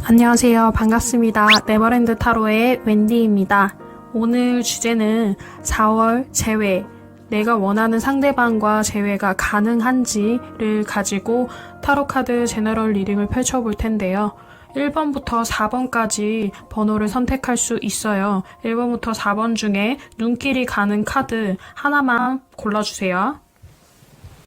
안녕하세요. 반갑습니다. 네버랜드 타로의 웬디입니다. 오늘 주제는 4월 재회, 내가 원하는 상대방과 재회가 가능한지를 가지고 타로카드 제너럴 리딩을 펼쳐볼 텐데요. 1번부터 4번까지 번호를 선택할 수 있어요. 1번부터 4번 중에 눈길이 가는 카드 하나만 골라주세요.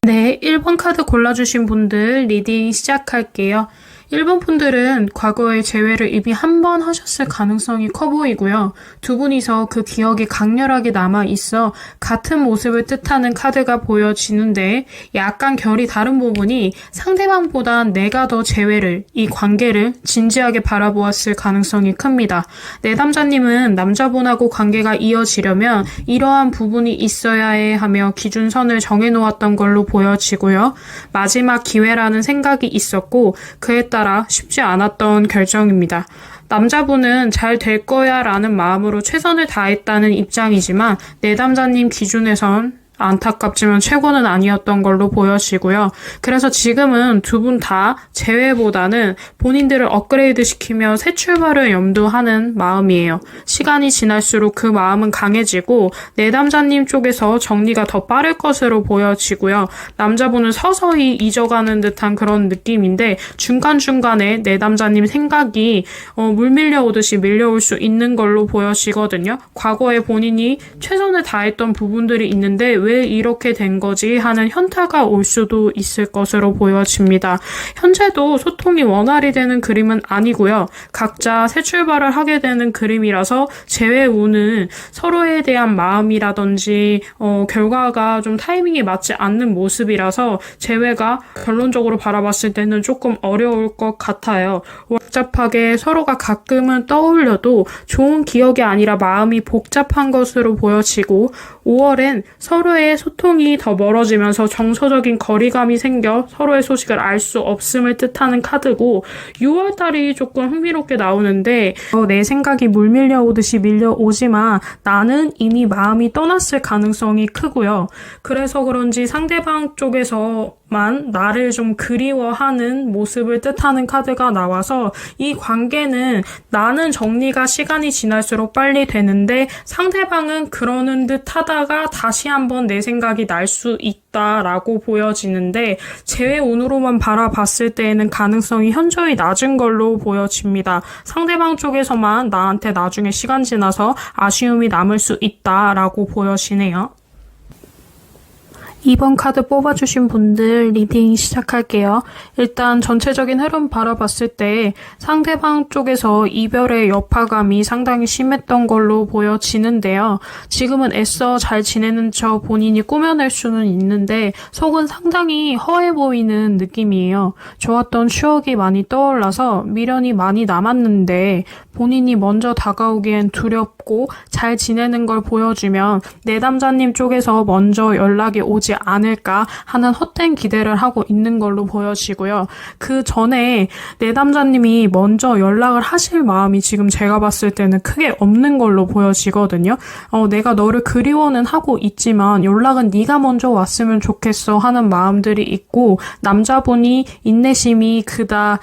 네, 1번 카드 골라주신 분들 리딩 시작할게요. 1번 분들은 과거의 재회를 이미 한 번 하셨을 가능성이 커 보이고요. 두 분이서 그 기억이 강렬하게 남아있어 같은 모습을 뜻하는 카드가 보여지는데 약간 결이 다른 부분이 상대방보단 내가 더 재회를, 이 관계를 진지하게 바라보았을 가능성이 큽니다. 내담자님은 남자분하고 관계가 이어지려면 이러한 부분이 있어야 해 하며 기준선을 정해놓았던 걸로 보여지고요. 마지막 기회라는 생각이 있었고 그에 따라 쉽지 않았던 결정입니다. 남자분은 잘 될 거야 라는 마음으로 최선을 다했다는 입장이지만 내담자님 기준에선 안타깝지만 최고는 아니었던 걸로 보여지고요. 그래서 지금은 두 분 다 재회보다는 본인들을 업그레이드 시키며 새 출발을 염두하는 마음이에요. 시간이 지날수록 그 마음은 강해지고 내담자님 쪽에서 정리가 더 빠를 것으로 보여지고요. 남자분은 서서히 잊어가는 듯한 그런 느낌인데 중간중간에 내담자님 생각이 물 밀려오듯이 밀려올 수 있는 걸로 보여지거든요. 과거에 본인이 최선을 다했던 부분들이 있는데 왜 이렇게 된 거지 하는 현타가 올 수도 있을 것으로 보여집니다. 현재도 소통이 원활히 되는 그림은 아니고요. 각자 새 출발을 하게 되는 그림이라서 재회 운은 서로에 대한 마음이라든지 결과가 좀 타이밍이 맞지 않는 모습이라서 재회가 결론적으로 바라봤을 때는 조금 어려울 것 같아요. 복잡하게 서로가 가끔은 떠올려도 좋은 기억이 아니라 마음이 복잡한 것으로 보여지고 5월엔 서로의 소통이 더 멀어지면서 정서적인 거리감이 생겨 서로의 소식을 알 수 없음을 뜻하는 카드고 6월달이 조금 흥미롭게 나오는데 내 생각이 물 밀려오듯이 밀려오지만 나는 이미 마음이 떠났을 가능성이 크고요. 그래서 그런지 상대방 쪽에서만 나를 좀 그리워하는 모습을 뜻하는 카드가 나와서 이 관계는 나는 정리가 시간이 지날수록 빨리 되는데 상대방은 그러는 듯 하다가 다시 한번 내 생각이 날 수 있다라고 보여지는데 재회 운으로만 바라봤을 때에는 가능성이 현저히 낮은 걸로 보여집니다. 상대방 쪽에서만 나한테 나중에 시간 지나서 아쉬움이 남을 수 있다라고 보여지네요. 2번 카드 뽑아주신 분들 리딩 시작할게요. 일단 전체적인 흐름 바라봤을 때 상대방 쪽에서 이별의 여파감이 상당히 심했던 걸로 보여지는데요. 지금은 애써 잘 지내는 척 본인이 꾸며낼 수는 있는데 속은 상당히 허해 보이는 느낌이에요. 좋았던 추억이 많이 떠올라서 미련이 많이 남았는데 본인이 먼저 다가오기엔 두렵고 잘 지내는 걸 보여주면 내담자님 쪽에서 먼저 연락이 오지 않을까 하는 헛된 기대를 하고 있는 걸로 보여지고요. 그 전에 내담자님이 먼저 연락을 하실 마음이 지금 제가 봤을 때는 크게 없는 걸로 보여지거든요. 내가 너를 그리워는 하고 있지만 연락은 네가 먼저 왔으면 좋겠어 하는 마음들이 있고 남자분이 인내심이 그다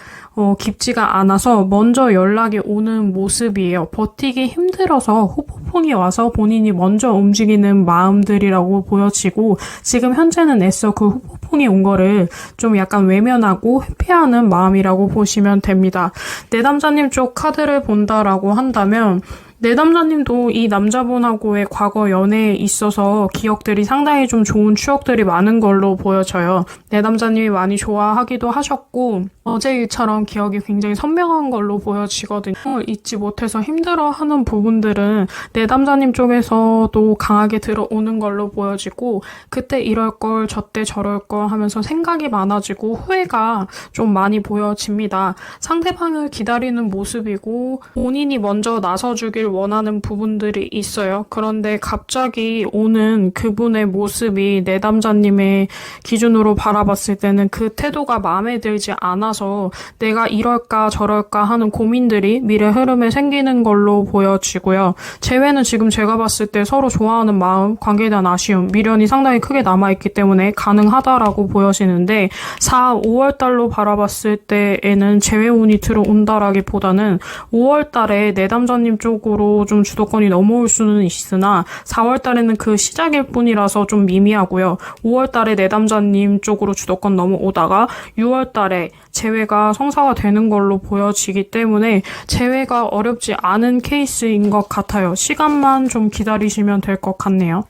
깊지가 않아서 먼저 연락이 오는 모습이에요. 버티기 힘들어서 후폭풍이 와서 본인이 먼저 움직이는 마음들이라고 보여지고 지금 현재는 애써 그 후폭풍이 온 거를 좀 약간 외면하고 회피하는 마음이라고 보시면 됩니다. 내담자님 쪽 카드를 본다라고 한다면 내담자님도 이 남자분하고의 과거 연애에 있어서 기억들이 상당히 좀 좋은 추억들이 많은 걸로 보여져요. 내담자님이 많이 좋아하기도 하셨고 어제 일처럼 기억이 굉장히 선명한 걸로 보여지거든요. 잊지 못해서 힘들어하는 부분들은 내담자님 쪽에서도 강하게 들어오는 걸로 보여지고 그때 이럴 걸 저때 저럴 걸 하면서 생각이 많아지고 후회가 좀 많이 보여집니다. 상대방을 기다리는 모습이고 본인이 먼저 나서주길 원하는 부분들이 있어요. 그런데 갑자기 오는 그분의 모습이 내담자님의 기준으로 바라봤을 때는 그 태도가 마음에 들지 않아서 내가 이럴까 저럴까 하는 고민들이 미래 흐름에 생기는 걸로 보여지고요. 재회는 지금 제가 봤을 때 서로 좋아하는 마음, 관계에 대한 아쉬움, 미련이 상당히 크게 남아있기 때문에 가능하다라고 있다라고 보여지는데 4, 5월 달로 바라봤을 때에는 재회운이 들어온다라기보다는 5월 달에 내담자님 쪽으로 좀 주도권이 넘어올 수는 있으나 4월 달에는 그 시작일 뿐이라서 좀 미미하고요. 5월 달에 내담자님 쪽으로 주도권 넘어오다가 6월 달에 재회가 성사가 되는 걸로 보여지기 때문에 재회가 어렵지 않은 케이스인 것 같아요. 시간만 좀 기다리시면 될 것 같네요.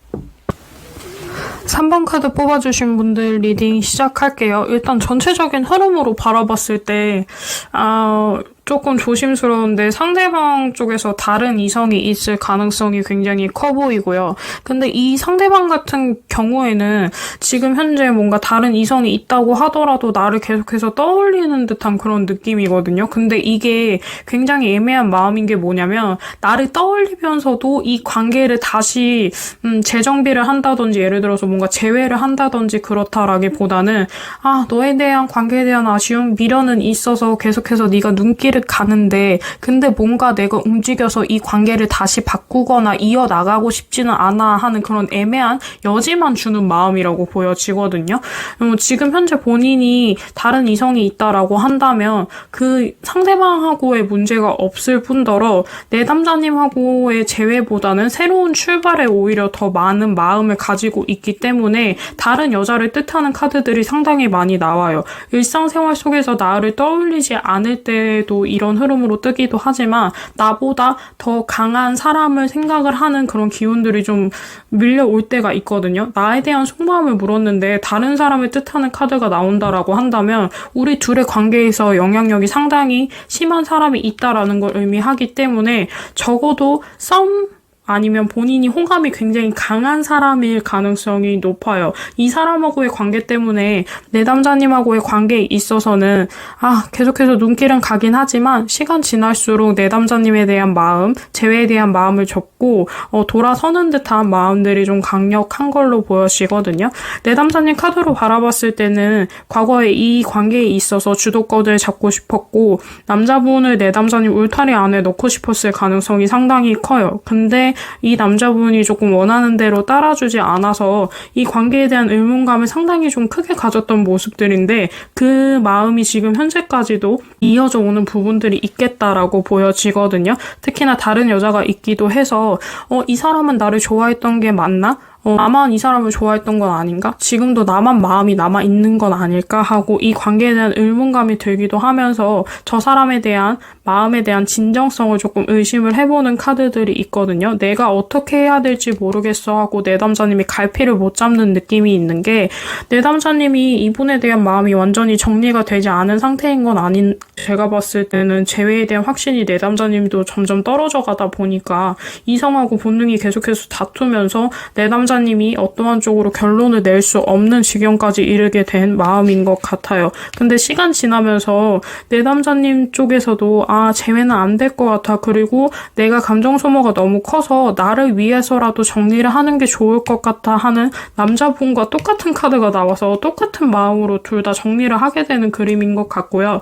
3번 카드 뽑아주신 분들 리딩 시작할게요. 일단 전체적인 흐름으로 바라봤을 때 조금 조심스러운데 상대방 쪽에서 다른 이성이 있을 가능성이 굉장히 커 보이고요. 근데 이 상대방 같은 경우에는 지금 현재 뭔가 다른 이성이 있다고 하더라도 나를 계속해서 떠올리는 듯한 그런 느낌이거든요. 근데 이게 굉장히 애매한 마음인 게 뭐냐면 나를 떠올리면서도 이 관계를 다시 재정비를 한다든지 예를 들어서 뭔가 재회를 한다든지 그렇다라기보다는 너에 대한 관계에 대한 아쉬움, 미련은 있어서 계속해서 네가 눈길을 가는데 근데 뭔가 내가 움직여서 이 관계를 다시 바꾸거나 이어나가고 싶지는 않아 하는 그런 애매한 여지만 주는 마음이라고 보여지거든요. 지금 현재 본인이 다른 이성이 있다라고 한다면 그 상대방하고의 문제가 없을 뿐더러 내담자님하고의 재회보다는 새로운 출발에 오히려 더 많은 마음을 가지고 있기 때문에 다른 여자를 뜻하는 카드들이 상당히 많이 나와요. 일상생활 속에서 나를 떠올리지 않을 때에도 이런 흐름으로 뜨기도 하지만 나보다 더 강한 사람을 생각을 하는 그런 기운들이 좀 밀려올 때가 있거든요. 나에 대한 속마음을 물었는데 다른 사람을 뜻하는 카드가 나온다라고 한다면 우리 둘의 관계에서 영향력이 상당히 심한 사람이 있다라는 걸 의미하기 때문에 적어도 아니면 본인이 호감이 굉장히 강한 사람일 가능성이 높아요. 이 사람하고의 관계 때문에 내담자님하고의 관계에 있어서는 계속해서 눈길은 가긴 하지만 시간 지날수록 내담자님에 대한 마음, 재회에 대한 마음을 접고 돌아서는 듯한 마음들이 좀 강력한 걸로 보여지거든요. 내담자님 카드로 바라봤을 때는 과거에 이 관계에 있어서 주도권을 잡고 싶었고 남자분을 내담자님 울타리 안에 넣고 싶었을 가능성이 상당히 커요. 근데 이 남자분이 조금 원하는 대로 따라주지 않아서 이 관계에 대한 의문감을 상당히 좀 크게 가졌던 모습들인데 그 마음이 지금 현재까지도 이어져 오는 부분들이 있겠다라고 보여지거든요. 특히나 다른 여자가 있기도 해서 이 사람은 나를 좋아했던 게 맞나? 나만 이 사람을 좋아했던 건 아닌가? 지금도 나만 마음이 남아있는 건 아닐까? 하고 이 관계에 대한 의문감이 들기도 하면서 저 사람에 대한 마음에 대한 진정성을 조금 의심을 해보는 카드들이 있거든요. 내가 어떻게 해야 될지 모르겠어 하고 내담자님이 갈피를 못 잡는 느낌이 있는 게 내담자님이 이분에 대한 마음이 완전히 정리가 되지 않은 상태인 건 아닌 제가 봤을 때는 재회에 대한 확신이 내담자님도 점점 떨어져 가다 보니까 이성하고 본능이 계속해서 다투면서 내담자님이 어떠한 쪽으로 결론을 낼 수 없는 지경까지 이르게 된 마음인 것 같아요. 근데 시간 지나면서 내담자님 쪽에서도 재회는 안 될 것 같아. 그리고 내가 감정 소모가 너무 커서 나를 위해서라도 정리를 하는 게 좋을 것 같아 하는 남자분과 똑같은 카드가 나와서 똑같은 마음으로 둘 다 정리를 하게 되는 그림인 것 같고요.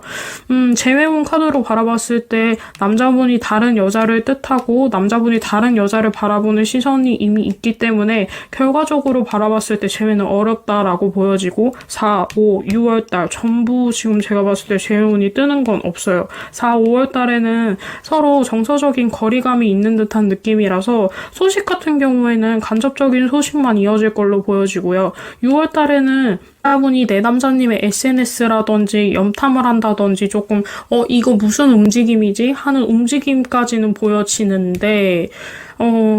재회운 카드로 바라봤을 때 남자분이 다른 여자를 뜻하고 남자분이 다른 여자를 바라보는 시선이 이미 있기 때문에 결과적으로 바라봤을 때 재회는 어렵다라고 보여지고 4, 5, 6월 달 전부 지금 제가 봤을 때 재회운이 뜨는 건 없어요. 4, 5월 달에는 서로 정서적인 거리감이 있는 듯한 느낌이라서 소식 같은 경우에는 간접적인 소식만 이어질 걸로 보여지고요. 6월 달에는 여러분이 내담자님의 SNS라든지 염탐을 한다든지 조금 이거 무슨 움직임이지? 하는 움직임까지는 보여지는데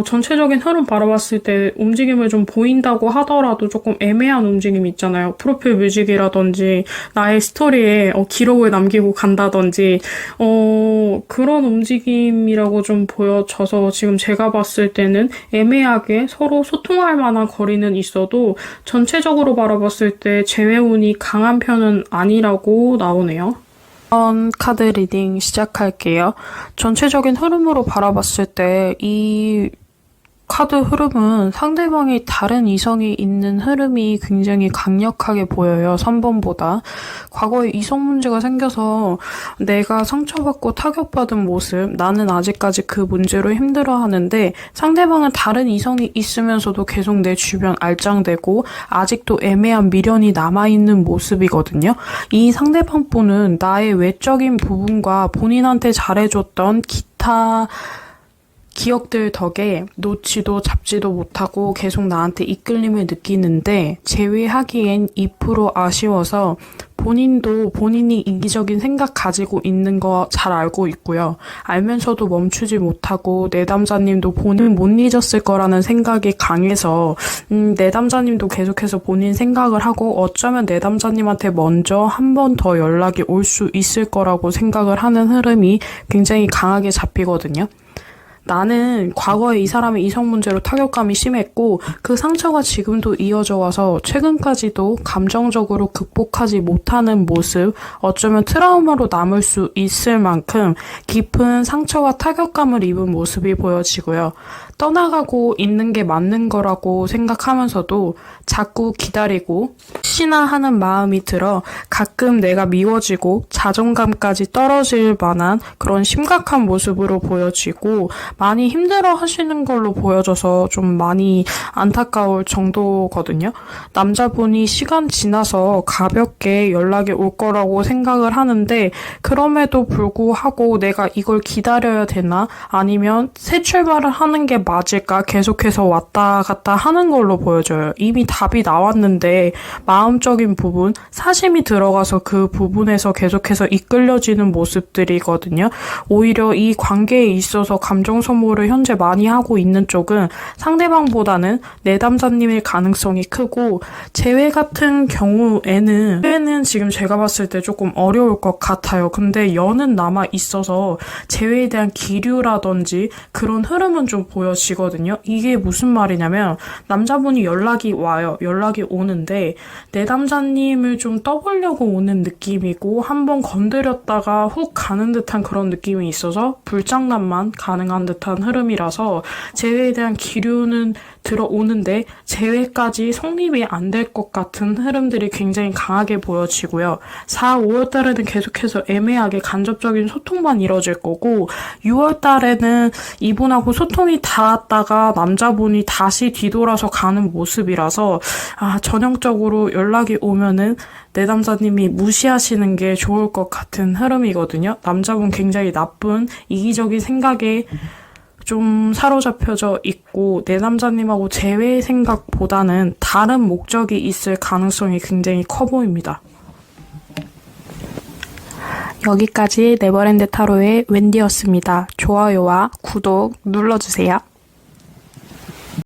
전체적인 흐름 바라봤을 때 움직임을 좀 보인다고 하더라도 조금 애매한 움직임 있잖아요. 프로필 뮤직이라든지 나의 스토리에 기록을 남기고 간다든지 그런 움직임이라고 좀 보여져서 지금 제가 봤을 때는 애매하게 서로 소통할 만한 거리는 있어도 전체적으로 바라봤을 때 재회운이 강한 편은 아니라고 나오네요. 카드 리딩 시작할게요. 전체적인 흐름으로 바라봤을 때 이 카드 흐름은 상대방이 다른 이성이 있는 흐름이 굉장히 강력하게 보여요. 3번보다. 과거에 이성 문제가 생겨서 내가 상처받고 타격받은 모습, 나는 아직까지 그 문제로 힘들어하는데 상대방은 다른 이성이 있으면서도 계속 내 주변 알짱대고 아직도 애매한 미련이 남아있는 모습이거든요. 이 상대방 분은 나의 외적인 부분과 본인한테 잘해줬던 기타 기억들 덕에 놓지도 잡지도 못하고 계속 나한테 이끌림을 느끼는데 제외하기엔 2% 아쉬워서 본인도 본인이 이기적인 생각 가지고 있는 거 잘 알고 있고요. 알면서도 멈추지 못하고 내담자님도 본인 못 잊었을 거라는 생각이 강해서 내담자님도 계속해서 본인 생각을 하고 어쩌면 내담자님한테 먼저 한 번 더 연락이 올 수 있을 거라고 생각을 하는 흐름이 굉장히 강하게 잡히거든요. 나는 과거에 이 사람의 이성 문제로 타격감이 심했고 그 상처가 지금도 이어져 와서 최근까지도 감정적으로 극복하지 못하는 모습, 어쩌면 트라우마로 남을 수 있을 만큼 깊은 상처와 타격감을 입은 모습이 보여지고요. 떠나가고 있는 게 맞는 거라고 생각하면서도 자꾸 기다리고 혹시나 하는 마음이 들어 가끔 내가 미워지고 자존감까지 떨어질 만한 그런 심각한 모습으로 보여지고 많이 힘들어 하시는 걸로 보여져서 좀 많이 안타까울 정도거든요. 남자분이 시간 지나서 가볍게 연락이 올 거라고 생각을 하는데 그럼에도 불구하고 내가 이걸 기다려야 되나 아니면 새 출발을 하는 게 맞을까 계속해서 왔다 갔다 하는 걸로 보여져요. 이미 답이 나왔는데 마음적인 부분, 사심이 들어가서 그 부분에서 계속해서 이끌려지는 모습들이거든요. 오히려 이 관계에 있어서 감정 소모를 현재 많이 하고 있는 쪽은 상대방보다는 내담자님일 가능성이 크고 재회 같은 경우에는 재회는 지금 제가 봤을 때 조금 어려울 것 같아요. 근데 연은 남아 있어서 재회에 대한 기류라든지 그런 흐름은 좀 보여지거든요. 이게 무슨 말이냐면 남자분이 연락이 와요. 연락이 오는데 내담자님을 좀 떠보려고 오는 느낌이고 한번 건드렸다가 훅 가는 듯한 그런 느낌이 있어서 불장난만 가능한 듯한 흐름이라서 재회에 대한 기류는 들어오는데 재회까지 성립이 안 될 것 같은 흐름들이 굉장히 강하게 보여지고요. 4, 5월 달에는 계속해서 애매하게 간접적인 소통만 이뤄질 거고 6월 달에는 이분하고 소통이 닿았다가 남자분이 다시 뒤돌아서 가는 모습이라서 전형적으로 연락이 오면은 내담자님이 무시하시는 게 좋을 것 같은 흐름이거든요. 남자분 굉장히 나쁜 이기적인 생각에 좀 사로잡혀져 있고 내남자님하고 재회 생각보다는 다른 목적이 있을 가능성이 굉장히 커 보입니다. 여기까지 네버랜드 타로의 웬디였습니다. 좋아요와 구독 눌러주세요.